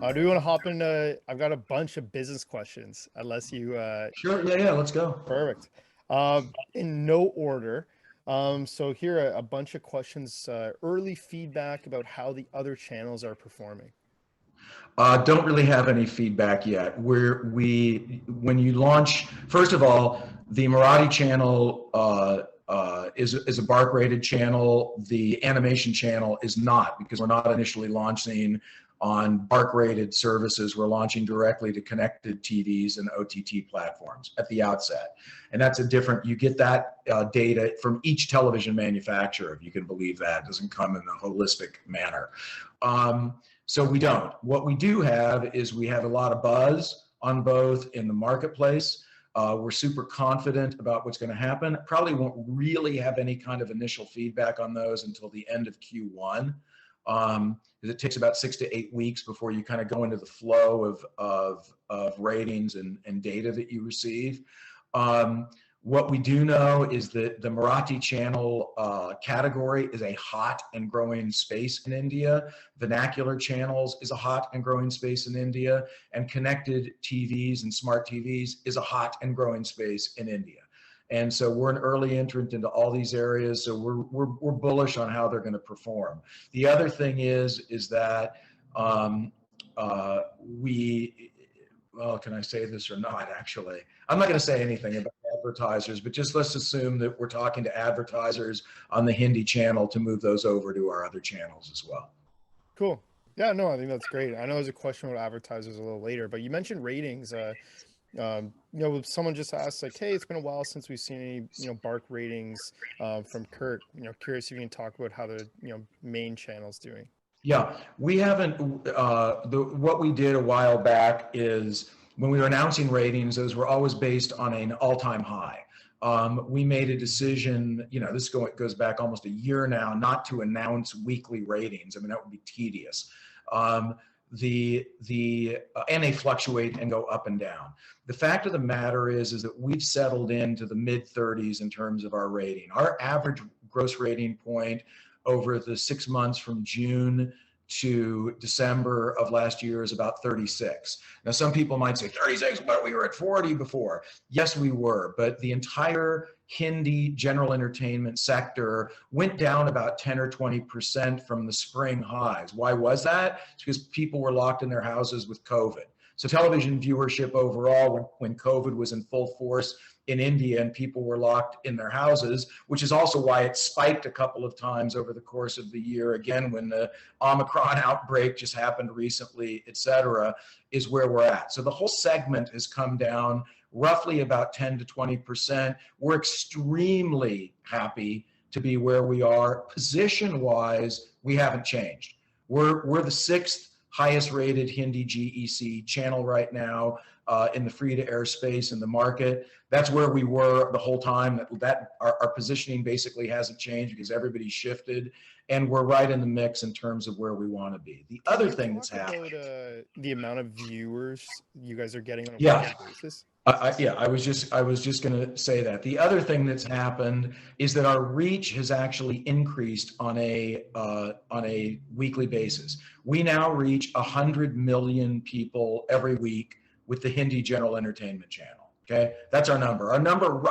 Do we want to hop in? I've got a bunch of business questions, unless you, Sure. Yeah, yeah. Let's go. perfect. In no order. So here are a bunch of questions, early feedback about how the other channels are performing. Don't really have any feedback yet. When you launch, first of all, the Marathi channel is a bark rated channel. The animation channel is not, because we're not initially launching on bark rated services. We're launching directly to connected TVs and OTT platforms at the outset. And that's a different, you get that data from each television manufacturer, if you can believe that. It doesn't come in a holistic manner. So we don't. What we do have is we have a lot of buzz on both in the marketplace. We're super confident about what's going to happen. Probably won't really have any kind of initial feedback on those until the end of Q1. It takes about 6 to 8 weeks before you kind of go into the flow of ratings and data that you receive. What we do know is that the Marathi channel category is a hot and growing space in India. Vernacular channels is a hot and growing space in India, and connected TVs and smart TVs is a hot and growing space in India. And so we're an early entrant into all these areas. So we're bullish on how they're going to perform. The other thing is that well, can I say this or not? Actually, I'm not going to say anything about advertisers, but just let's assume that we're talking to advertisers on the Hindi channel to move those over to our other channels as well. Cool. Yeah, no, I think that's great. I know there's a question about advertisers a little later, but you mentioned ratings. Someone just asked like, "Hey, it's been a while since we've seen any, bark ratings from Kurt. Curious if you can talk about how the, main channel's doing." Yeah, we haven't. What we did a while back is when we were announcing ratings, those were always based on an all-time high. We made a decision, this goes back almost a year now, not to announce weekly ratings. I mean, that would be tedious. And they fluctuate and go up and down. The fact of the matter is that we've settled into the mid 30s in terms of our rating. Our average gross rating point over the 6 months from June to December of last year is about 36. Now, some people might say 36, but we were at 40 before. Yes, we were, but the entire Hindi general entertainment sector went down about 10 or 20% from the spring highs. Why was that? It's because people were locked in their houses with COVID. So television viewership overall, when COVID was in full force in India and people were locked in their houses, which is also why it spiked a couple of times over the course of the year, again, when the Omicron outbreak just happened recently, et cetera, is where we're at. So the whole segment has come down roughly about 10 to 20%. We're extremely happy to be where we are. Position-wise, we haven't changed. We're the 6th highest rated Hindi GEC channel right now in the free-to-air space in the market. That's where we were the whole time. Our positioning basically hasn't changed because everybody's shifted, and we're right in the mix in terms of where we want to be. The other thing that's happening, the amount of viewers you guys are getting on a yeah, weekly basis. I was just going to say that. The other thing that's happened is that our reach has actually increased on a weekly basis. We now reach 100 million people every week with the Hindi General Entertainment Channel. Okay, that's our number. Our number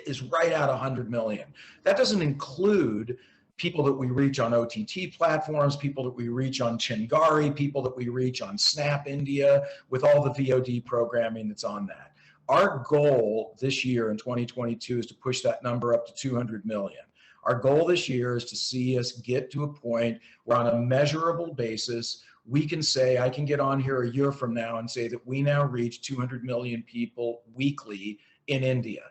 is right at 100 million. That doesn't include people that we reach on OTT platforms, people that we reach on Chingari, people that we reach on Snap India with all the VOD programming that's on that. Our goal this year in 2022 is to push that number up to 200 million. Our goal this year is to see us get to a point where on a measurable basis, we can say, I can get on here a year from now and say that we now reach 200 million people weekly in India.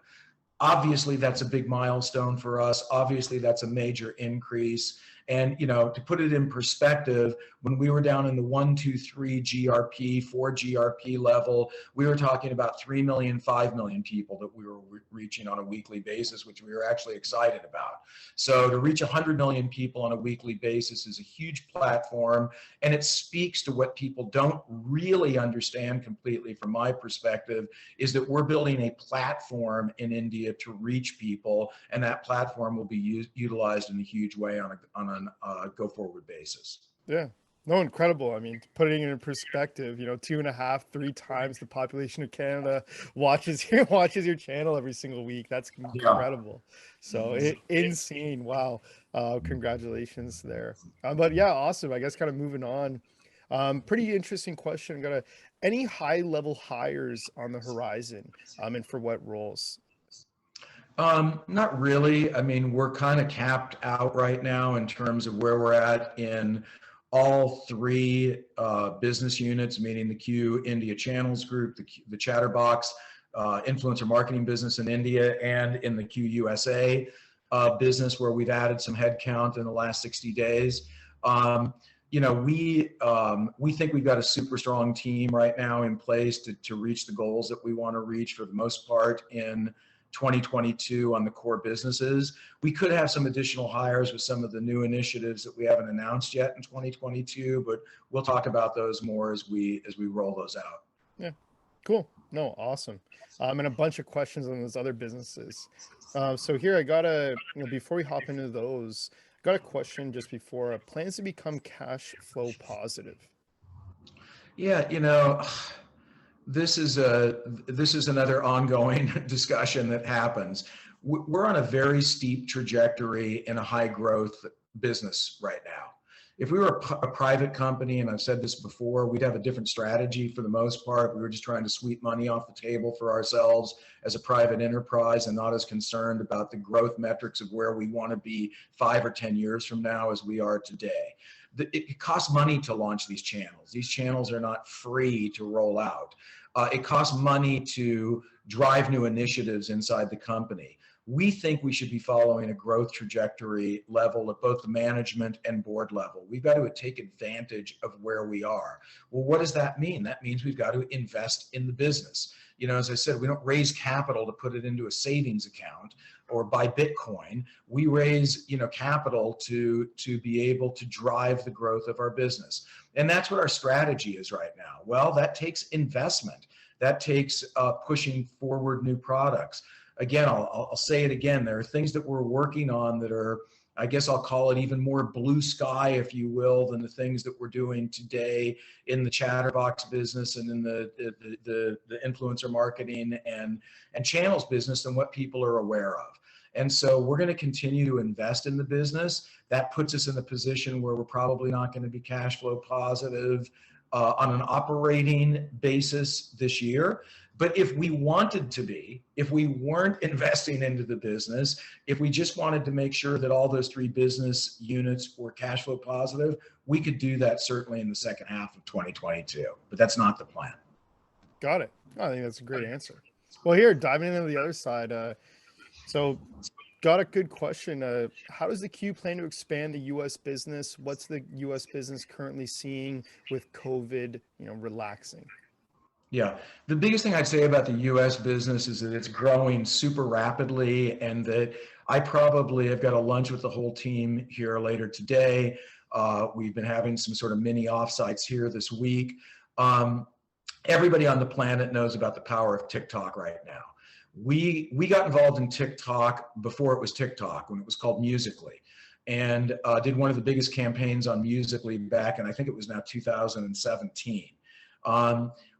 Obviously, that's a big milestone for us. Obviously, that's a major increase. And, to put it in perspective, when we were down in the 1, 2, 3 GRP, 4 GRP level, we were talking about 3 million, 5 million people that we were reaching on a weekly basis, which we were actually excited about. So to reach 100 million people on a weekly basis is a huge platform, and it speaks to what people don't really understand completely from my perspective, is that we're building a platform in India to reach people, and that platform will be utilized in a huge way on a go-forward basis. Yeah, No, incredible. I mean, putting it in perspective, 2.5, 3 times the population of Canada watches watches your channel every single week. That's Yeah. incredible. So insane. Wow. Congratulations there. But yeah, awesome. I guess kind of moving on. Pretty interesting question. Any high level hires on the horizon? And for what roles? Not really. I mean, we're kind of capped out right now in terms of where we're at in all three business units, meaning the Q India Channels Group, the Chatterbox influencer marketing business in India, and in the Q USA business, where we've added some headcount in the last 60 days. We think we've got a super strong team right now in place to reach the goals that we want to reach for the most part in 2022 on the core businesses. We could have some additional hires with some of the new initiatives that we haven't announced yet in 2022, but we'll talk about those more as we roll those out. Yeah, cool. No, awesome. And a bunch of questions on those other businesses. So here I got before we hop into those, got a question just before, plans to become cash flow positive. Yeah, this is another ongoing discussion that happens. We're on a very steep trajectory in a high growth business right now. If we were a private company, and I've said this before, we'd have a different strategy for the most part. We were just trying to sweep money off the table for ourselves as a private enterprise and not as concerned about the growth metrics of where we want to be 5 or 10 years from now as we are today. It costs money to launch these channels. These channels are not free to roll out. It costs money to drive new initiatives inside the company. We think we should be following a growth trajectory level at both the management and board level. We've got to take advantage of where we are. Well, what does that mean? That means we've got to invest in the business. As I said, we don't raise capital to put it into a savings account or buy Bitcoin. We raise, capital to be able to drive the growth of our business. And that's what our strategy is right now. Well, that takes investment. That takes pushing forward new products. Again, I'll say it again. There are things that we're working on that are, I guess I'll call it even more blue sky, if you will, than the things that we're doing today in the Chatterbox business and in the influencer marketing and channels business than what people are aware of. And so we're going to continue to invest in the business. That puts us in a position where we're probably not going to be cash flow positive on an operating basis this year. But if we wanted to be, if we weren't investing into the business, if we just wanted to make sure that all those three business units were cash flow positive, we could do that certainly in the second half of 2022. But that's not the plan. Got it. I think that's a great answer. Well, here, diving into the other side. So got a good question. How does the Q plan to expand the U.S. business? What's the U.S. business currently seeing with COVID, relaxing? Yeah, the biggest thing I'd say about the US business is that it's growing super rapidly, and that I probably have got a lunch with the whole team here later today. We've been having some sort of mini offsites here this week. Everybody on the planet knows about the power of TikTok right now. We got involved in TikTok before it was TikTok, when it was called Musical.ly, and did one of the biggest campaigns on Musical.ly back, and I think it was now 2017.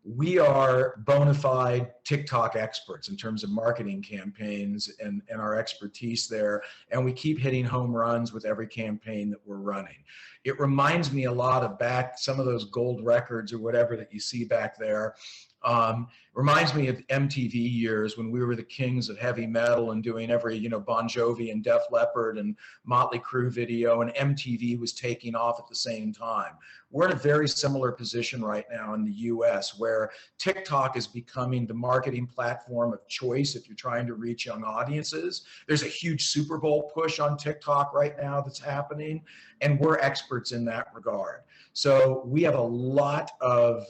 We are bona fide TikTok experts in terms of marketing campaigns and our expertise there. And we keep hitting home runs with every campaign that we're running. It reminds me a lot of back some of those gold records or whatever that you see back there. Reminds me of MTV years when we were the kings of heavy metal and doing every, Bon Jovi and Def Leppard and Motley Crue video, and MTV was taking off at the same time. We're in a very similar position right now in the US, where TikTok is becoming the marketing platform of choice if you're trying to reach young audiences. There's a huge Super Bowl push on TikTok right now that's happening, and we're experts in that regard. So we have a lot of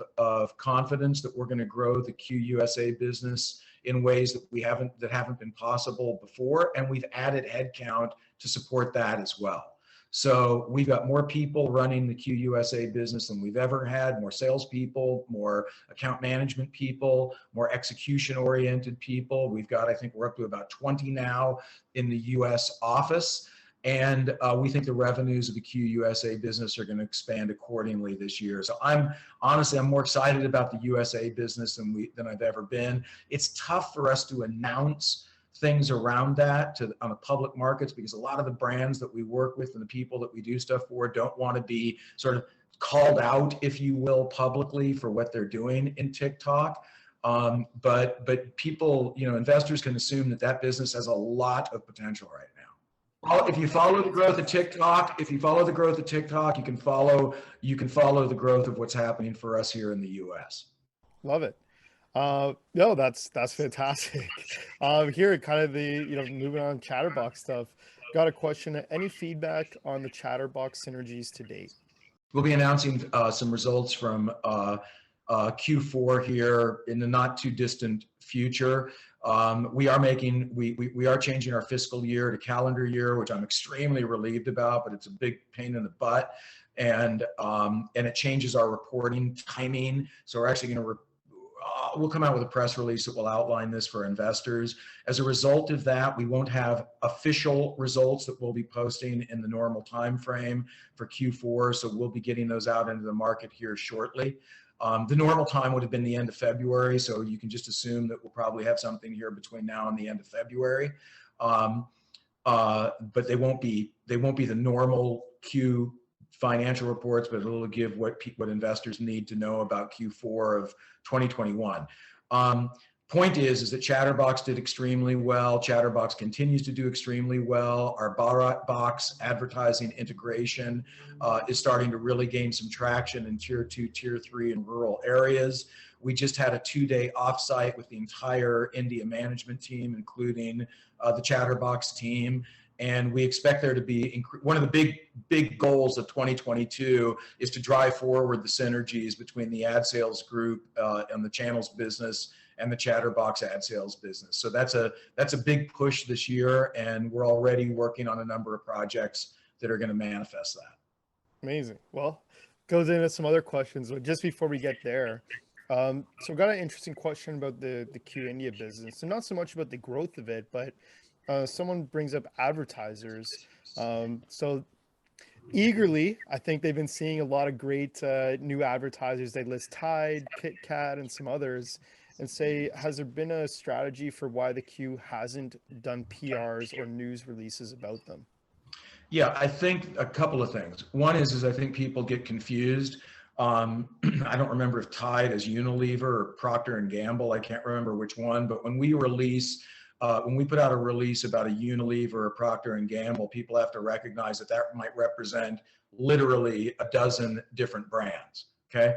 confidence that we're going to grow the QUSA business in ways that haven't been possible before, and we've added headcount to support that as well. So we've got more people running the QUSA business than we've ever had, more salespeople, more account management people, more execution-oriented people. I think we're up to about 20 now in the US office. And we think the revenues of the QYOU USA business are going to expand accordingly this year. So I'm more excited about the USA business than I've ever been. It's tough for us to announce things around that on the public markets, because a lot of the brands that we work with and the people that we do stuff for don't want to be sort of called out, if you will, publicly for what they're doing in TikTok. But people, investors can assume that business has a lot of potential right now. If you follow the growth of TikTok, you can follow the growth of what's happening for us here in the US. Love it. No, that's fantastic. Here, kind of the, moving on Chatterbox stuff, got a question. Any feedback on the Chatterbox synergies to date? We'll be announcing some results from Q4 here in the not too distant future. We are changing our fiscal year to calendar year, which I'm extremely relieved about, but it's a big pain in the butt, and it changes our reporting timing. So we're actually going to we'll come out with a press release that will outline this for investors. As a result of that, we won't have official results that we'll be posting in the normal time frame for Q4, so we'll be getting those out into the market here shortly. The normal time would have been the end of February, so you can just assume that we'll probably have something here between now and the end of February. But they won't be the normal Q financial reports, but it'll give what investors need to know about Q4 of 2021. Point is that Chatterbox did extremely well. Chatterbox continues to do extremely well. Our box advertising integration is starting to really gain some traction in tier 2, tier 3 and rural areas. We just had a 2-day offsite with the entire India management team, including the Chatterbox team. And we expect there to be one of the big goals of 2022 is to drive forward the synergies between the ad sales group and the channels business and the Chatterbox ad sales business. So that's a big push this year, and we're already working on a number of projects that are going to manifest that. Amazing. Well, goes into some other questions, but just before we get there, so we got an interesting question about the QYOU India business, and not so much about the growth of it, but someone brings up advertisers. So eagerly, I think they've been seeing a lot of great new advertisers. They list Tide, KitKat, and some others, and say, has there been a strategy for why the QYOU hasn't done PRs or news releases about them? Yeah, I think a couple of things. One is I think people get confused. I don't remember if Tide is Unilever or Procter & Gamble. I can't remember which one, but when we put out a release about a Unilever or Procter & Gamble, people have to recognize that might represent literally a dozen different brands, okay?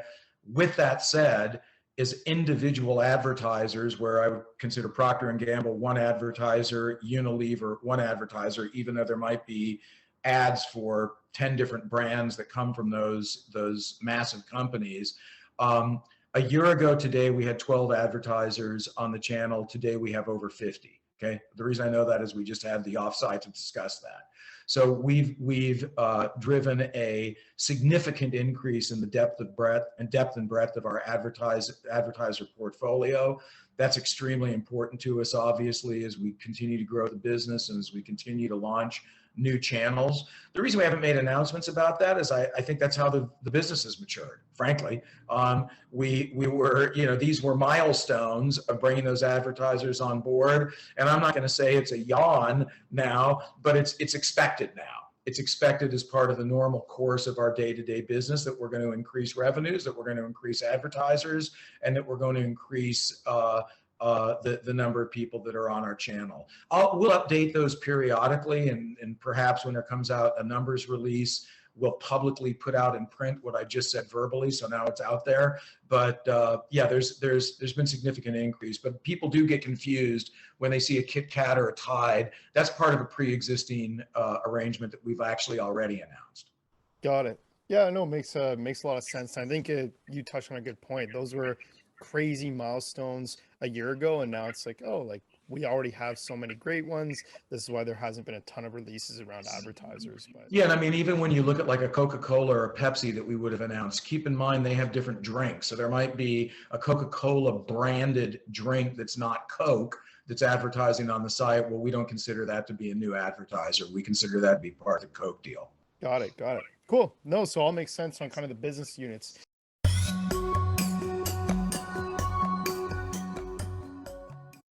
With that said, as individual advertisers, where I would consider Procter & Gamble one advertiser, Unilever one advertiser, even though there might be ads for 10 different brands that come from those massive companies. A year ago today, we had 12 advertisers on the channel. Today, we have over 50, okay? The reason I know that is we just had the offsite to discuss that. So we've driven a significant increase in the depth and breadth of our advertiser portfolio. That's extremely important to us, obviously, as we continue to grow the business and as we continue to launch new channels. The reason we haven't made announcements about that is I think that's how the business has matured, frankly. We were, these were milestones of bringing those advertisers on board. And I'm not going to say it's a yawn now, but it's expected now. It's expected as part of the normal course of our day-to-day business that we're going to increase revenues, that we're going to increase advertisers, and that we're going to increase the number of people that are on our channel. We'll update those periodically, and perhaps when there comes out a numbers release, we'll publicly put out in print what I just said verbally, so now it's out there. But yeah, there's been significant increase, but people do get confused when they see a KitKat or a Tide. That's part of a pre-existing arrangement that we've actually already announced. Got it. Yeah, no, makes a lot of sense. I think you touched on a good point. Those were crazy milestones a year ago, and now it's like, oh, like we already have so many great ones. This is why there hasn't been a ton of releases around advertisers. But yeah, and I mean, even when you look at like a Coca-Cola or a Pepsi that we would have announced, keep in mind they have different drinks. So there might be a Coca-Cola branded drink that's not Coke, that's advertising on the site, well, we don't consider that to be a new advertiser. We consider that to be part of the Coke deal. Got it. Got it. Cool. No, so all makes sense on kind of the business units.